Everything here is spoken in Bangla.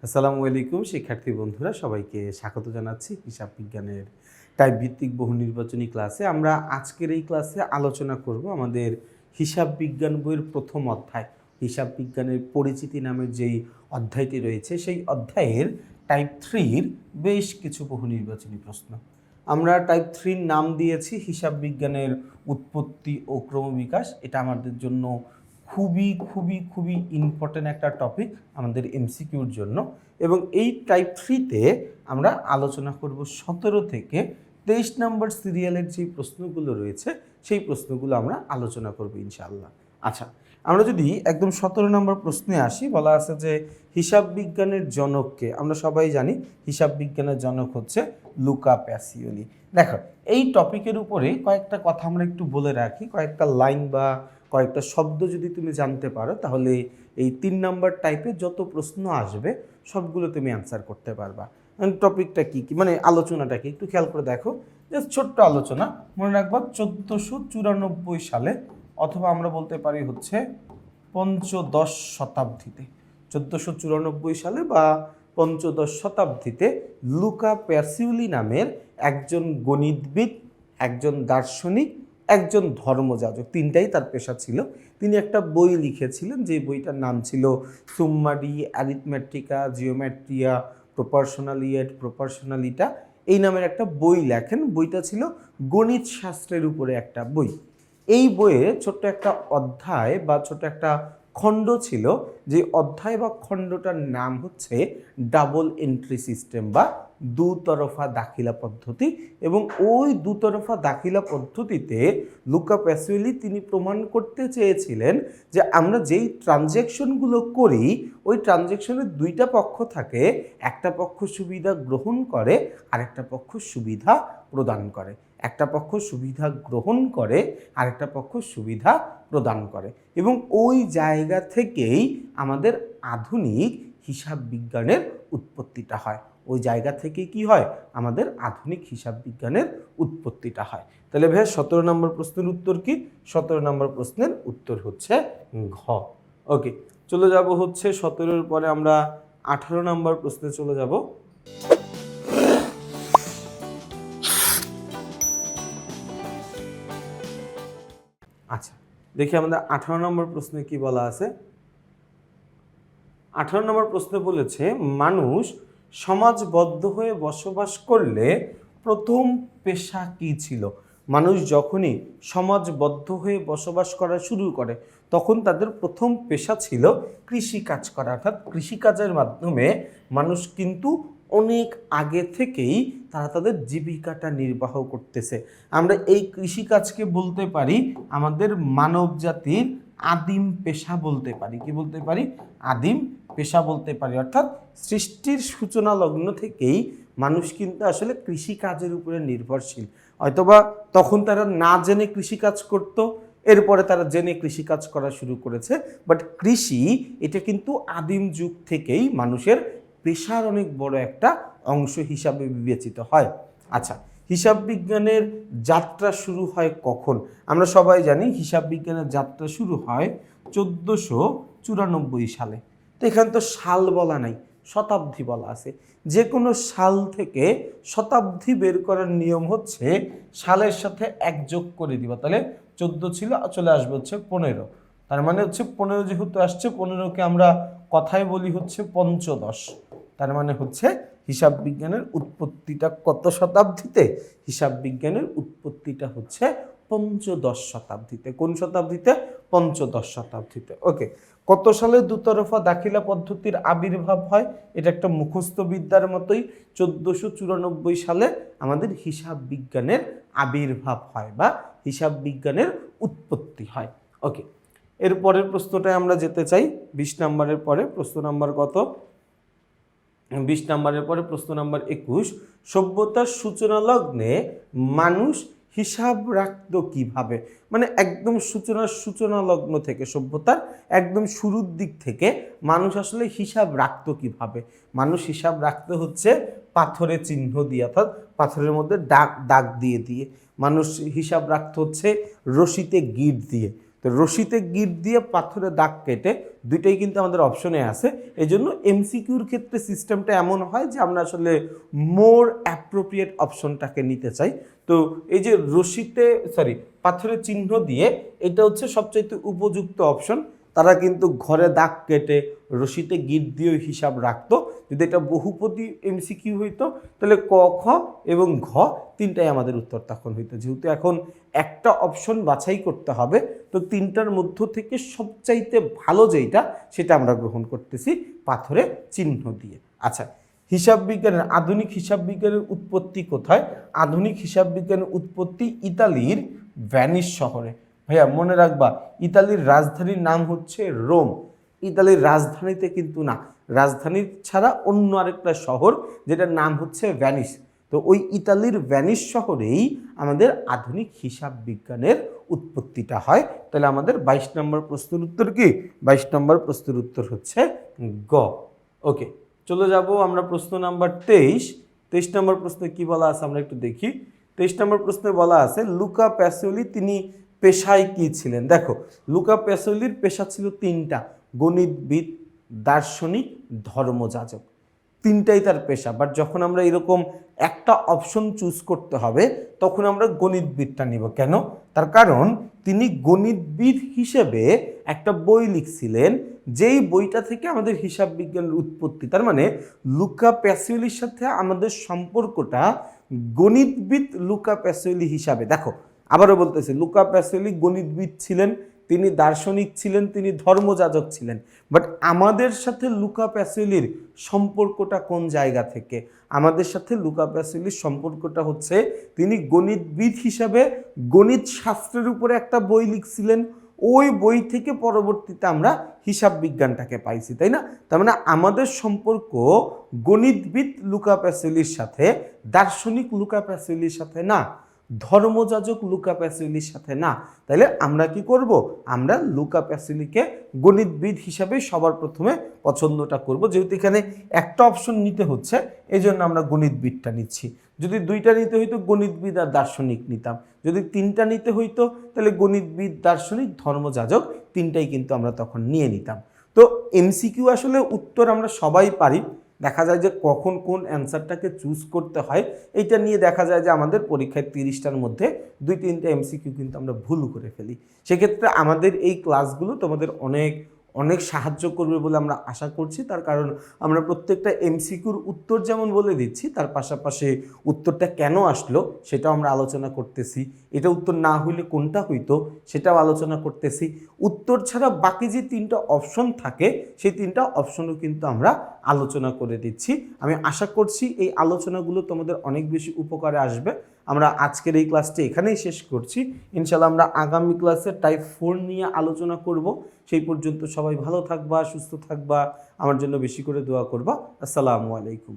আসসালামু আলাইকুম শিক্ষার্থী বন্ধুরা, সবাইকে স্বাগত জানাচ্ছি হিসাব বিজ্ঞানের টাইপ ভিত্তিক বহু নির্বাচনী ক্লাসে। আমরা আজকের এই ক্লাসে আলোচনা করব আমাদের হিসাব বিজ্ঞান বইয়ের প্রথম অধ্যায়, হিসাব বিজ্ঞানের পরিচিতি নামের যেই অধ্যায়টি রয়েছে সেই অধ্যায়ের টাইপ 3-র বেশ কিছু বহু নির্বাচনী প্রশ্ন। আমরা টাইপ 3-র নাম দিয়েছি হিসাব বিজ্ঞানের উৎপত্তি ও ক্রমবিকাশ। এটা আমাদের জন্য খুবই খুবই খুবই ইম্পর্ট্যান্ট একটা টপিক আমাদের এমসিকিউর জন্য। এবং এই টাইপ 3-তে আমরা আলোচনা করব 17 থেকে 23 নম্বর সিরিয়ালের যে প্রশ্নগুলো রয়েছে সেই প্রশ্নগুলো আমরা আলোচনা করব ইনশাআল্লাহ। আচ্ছা, আমরা যদি একদম 17 নম্বর প্রশ্নে আসি, বলা আছে যে হিসাব বিজ্ঞানের জনককে। আমরা সবাই জানি হিসাব বিজ্ঞানের জনক হচ্ছে লুকা প্যাসিওলি। দেখো, এই টপিকের উপরে কয়েকটা কথা আমরা একটু বলে রাখি, কয়েকটা লাইন বা কয়েকটা শব্দ যদি তুমি জানতে পারো তাহলে এই 3 নম্বর টাইপে যত প্রশ্ন আসবে সবগুলো তুমি অ্যান্সার করতে পারবা। টপিকটা কি মানে আলোচনাটা কি একটু খেয়াল করে দেখো। জাস্ট ছোট্ট আলোচনা, মনে রাখবা 1494 সালে, অথবা আমরা বলতে পারি হচ্ছে পঞ্চদশ শতাব্দীতে, 1494 সালে বা পঞ্চদশ শতাব্দীতে লুকা প্যাসিওলি নামের একজন গণিতবিদ, একজন দার্শনিক, একজন ধর্মযাজক, তিনটাই তার পেশা ছিল। তিনি একটা বই লিখেছিলেন, যে বইটার নাম ছিল সুম্মারি অ্যারিথমেটিকা জিওমেট্রিয়া প্রপরশনালিয়েট প্রপরশনালিটা, এই নামের একটা বই লেখেন। বইটা ছিল গণিত শাস্ত্রের উপরে একটা বই। এই বইয়ে ছোট্ট একটা অধ্যায় বা ছোট্ট একটা খণ্ড ছিল, যে অধ্যায় বা খণ্ডটার নাম হচ্ছে ডাবল এন্ট্রি সিস্টেম বা দুতরফা দাখিলা পদ্ধতি। এবং ওই দুতরফা দাখিলা পদ্ধতিতে লুকা প্যাসিওলি তিনি প্রমাণ করতে চেয়েছিলেন যে আমরা যেই ট্রানজ্যাকশনগুলো করি ওই ট্রানজ্যাকশনের দুইটা পক্ষ থাকে, একটা পক্ষ সুবিধা গ্রহণ করে আরেকটা পক্ষ সুবিধা প্রদান করে, একটা পক্ষ সুবিধা গ্রহণ করে আরেকটা পক্ষ সুবিধা প্রদান করে। এবং ওই জায়গা থেকেই আমাদের আধুনিক হিসাব বিজ্ঞানের উৎপত্তিটা হয়। ওই জায়গা থেকে কি হয়, আমাদের আধুনিক হিসাব বিজ্ঞানের উৎপত্তিটা হয়। তাহলে ভাই 17 নম্বর প্রশ্নের উত্তর কি? 17 নম্বর প্রশ্নের উত্তর হচ্ছে ঘ। ওকে, চলে যাব হচ্ছে 17-এর পরে আমরা 18 নম্বর প্রশ্নে চলে যাব। আচ্ছা, দেখি আমাদের 18 নম্বর প্রশ্নে কি বলা আছে। 18 নম্বর প্রশ্নে বলেছে, মানুষ সমাজবদ্ধ হয়ে বসবাস করলে প্রথম পেশা কি ছিল? মানুষ যখনই সমাজবদ্ধ হয়ে বসবাস করা শুরু করে তখন তাদের প্রথম পেশা ছিল কৃষিকাজ করা। অর্থাৎ কৃষিকাজের মাধ্যমে মানুষ কিন্তু অনেক আগে থেকেই তারা তাদের জীবিকাটা নির্বাহ করতেছে। আমরা এই কৃষিকাজকে বলতে পারি আমাদের মানব জাতির আদিম পেশা বলতে পারি। কি বলতে পারি? আদিম পেশা বলতে পারি। অর্থাৎ সৃষ্টির সূচনা লগ্ন থেকেই মানুষ কিন্তু আসলে কৃষিকাজের উপরে নির্ভরশীল। হয়তোবা তখন তারা না জেনে কৃষিকাজ করত, এরপরে তারা জেনে কৃষিকাজ করা শুরু করেছে। বাট কৃষি এটা কিন্তু আদিম যুগ থেকেই মানুষের পেশার অনেক বড় একটা অংশ হিসাবে বিবেচিত হয়। আচ্ছা, হিসাব বিজ্ঞানের যাত্রা শুরু হয় কখন? আমরা সবাই জানি হিসাব বিজ্ঞানের যাত্রা শুরু হয় 1494 সালে। তো এখানে তো সাল বলা নাই, শতাব্দী বলা আছে। যে কোনো সাল থেকে শতাব্দী বের করার নিয়ম হচ্ছে সালের সাথে এক যোগ করে দিবা। তাহলে 14 ছিল, চলে আসবে হচ্ছে 15। তার মানে হচ্ছে 15 যেহেতু আসছে, 15কে আমরা কথায় বলি হচ্ছে পঞ্চদশ। তার মানে হচ্ছে হিসাব বিজ্ঞানের উৎপত্তিটা কত শতাব্দীতে? হিসাব বিজ্ঞানের উৎপত্তিটা হচ্ছে পঞ্চদশ শতাব্দীতে। কোন শতাব্দীতে? পঞ্চদশ শতাব্দীতে। ওকে, কত সালে দুতরফা দাখিলা পদ্ধতির আবির্ভাব হয়? এটা একটা মুখস্থ বিদ্যার মতোই। 1494 সালে আমাদের হিসাব বিজ্ঞানের আবির্ভাব হয় বা হিসাব বিজ্ঞানের উৎপত্তি হয়। ওকে, এর পরের প্রশ্নটায় আমরা যেতে চাই। 20 নম্বরের পরে প্রশ্ন নাম্বার কত? 20 নম্বরের পরে প্রশ্ন নাম্বার 21। সভ্যতার সূচনা লগ্নে মানুষ হিসাব রাখতো কিভাবে? মানে একদম সূচনা লগ্ন থেকে, সভ্যতার একদম শুরুর দিক থেকে মানুষ আসলে হিসাব রাখতো কিভাবে? মানুষ হিসাব রাখতে হচ্ছে পাথরে চিহ্ন দিয়ে, অর্থাৎ পাথরের মধ্যে দাগ দিয়ে দিয়ে। মানুষ হিসাব রাখতে হচ্ছে রশিতে গিট দিয়ে। তো রশিতে গিট দিয়ে পাথরে দাগ কেটে দুইটাই কিন্তু আমাদের অপশনে আছে। এই জন্য এমসিকিউর ক্ষেত্রে সিস্টেমটা এমন হয় যে আমরা আসলে মোর অ্যাপ্রোপ্রিয়েট অপশনটাকে নিতে চাই। তো এই যে পাথরের চিহ্ন দিয়ে এটা হচ্ছে সবচাইতে উপযুক্ত অপশন। তারা কিন্তু ঘরে দাগ কেটে রশিতে গিট দিয়েও হিসাব রাখতো। যদি এটা বহুপদী এমসিকিউ হইতো তাহলে ক, খ এবং ঘ তিনটাই আমাদের উত্তর তখন হইতো। যেহেতু এখন একটা অপশন বাছাই করতে হবে, তো তিনটার মধ্য থেকে সবচাইতে ভালো যেইটা সেটা আমরা গ্রহণ করতেছি পাথরে চিহ্ন দিয়ে। আচ্ছা, আধুনিক হিসাব বিজ্ঞানের উৎপত্তি কোথায়? আধুনিক হিসাব বিজ্ঞানের উৎপত্তি ইতালির ভ্যানিস শহরে। ভাইয়া মনে রাখবা, ইতালির রাজধানীর নাম হচ্ছে রোম। ইতালির রাজধানীতে কিন্তু না, রাজধানীর ছাড়া অন্য আরেকটা শহর যেটার নাম হচ্ছে ভ্যানিস। তো ওই ইতালির ভ্যানিস শহরেই আমাদের আধুনিক হিসাব বিজ্ঞানের উৎপত্তিটা হয়। তাহলে আমাদের 22 নম্বর প্রশ্নের উত্তর কি? 22 নম্বর প্রশ্নের উত্তর হচ্ছে গ। ওকে, চলে যাব আমরা প্রশ্ন নাম্বার 23। 23 নম্বর প্রশ্নে কি বলা আছে আমরা একটু দেখি। 23 নম্বর প্রশ্নে বলা আছে লুকা প্যাসিওলি তিনি পেশায় কি ছিলেন? দেখো, লুকা প্যাসিওলির পেশা ছিল তিনটা: গণিতবিদ, দার্শনিক, ধর্মযাজক। তিনটাই তার পেশা। বাট যখন আমরা এরকম একটা অপশন চুজ করতে হবে তখন আমরা গণিতবিদটা নিব। কেন? তার কারণ তিনি গণিতবিদ হিসেবে একটা বই লিখছিলেন, যেই বইটা থেকে আমাদের হিসাব বিজ্ঞানের উৎপত্তি। তার মানে লুকা প্যাসিওলির সাথে আমাদের সম্পর্কটা গণিতবিদ লুকা প্যাসিওলি হিসাবে। দেখো, আবারও বলতেছি, লুকা প্যাসিওলি গণিতবিদ ছিলেন, তিনি দার্শনিক ছিলেন, তিনি ধর্মযাজক ছিলেন। বাট আমাদের সাথে লুকা প্যাসিওলির সম্পর্কটা কোন জায়গা থেকে? আমাদের সাথে লুকা প্যাসিওলির সম্পর্কটা হচ্ছে তিনি গণিতবিদ হিসাবে গণিত শাস্ত্রের উপরে একটা বই লিখছিলেন। ওই বই থেকে পরবর্তীতে আমরা হিসাব বিজ্ঞানটাকে পাইছি, তাই না? তার মানে আমাদের সম্পর্ক গণিতবিদ লুকা প্যাসিওলির সাথে, দার্শনিক লুকা প্যাসিওলির সাথে না, ধর্মযাজক লুকা প্যাসিওলির সাথে না। তাহলে আমরা কি করব? আমরা লুকা প্যাসিওলিকে গণিতবিদ হিসাবে সবার প্রথমে পছন্দটা করব। যেহেতু এখানে একটা অপশন নিতে হচ্ছে, এই জন্য আমরা গণিতবিদটা নিচ্ছি। যদি দুইটা নিতে হইতো গণিতবিদ আর দার্শনিক নিতাম। যদি তিনটা নিতে হইতো তাহলে গণিতবিদ, দার্শনিক, ধর্মযাজক তিনটাই কিন্তু আমরা তখন নিয়ে নিতাম। তো এমসিকিউ আসলে উত্তর আমরা সবাই পারি। দেখা যায় যে কখন কোন অ্যান্সারটাকে চুজ করতে হয় এইটা নিয়ে দেখা যায় যে আমাদের পরীক্ষায় 30টার মধ্যে 2-3টা এমসিকিউ কিন্তু আমরা ভুল করে ফেলি। সেক্ষেত্রে আমাদের এই ক্লাসগুলো তোমাদের অনেক অনেক সাহায্য করবে বলে আমরা আশা করছি। তার কারণ আমরা প্রত্যেকটা এমসিকিউর উত্তর যেমন বলে দিচ্ছি, তার পাশাপাশি উত্তরটা কেন আসলো সেটাও আমরা আলোচনা করতেছি। এটা উত্তর না হইলে কোনটা হইতো সেটাও আলোচনা করতেছি। উত্তর ছাড়া বাকি যে 3টা অপশন থাকে সেই 3টা অপশনও কিন্তু আমরা আলোচনা করে দিচ্ছি। আমি আশা করছি এই আলোচনাগুলো তোমাদের অনেক বেশি উপকারে আসবে। আমরা আজকের এই ক্লাসটি এখানেই শেষ করছি। ইনশাল্লাহ আমরা আগামী ক্লাসে টাইপ 4 নিয়ে আলোচনা করব। সেই পর্যন্ত সবাই ভালো থাকবা, সুস্থ থাকবা, আমার জন্য বেশি করে দোয়া করবা। আসসালামু আলাইকুম।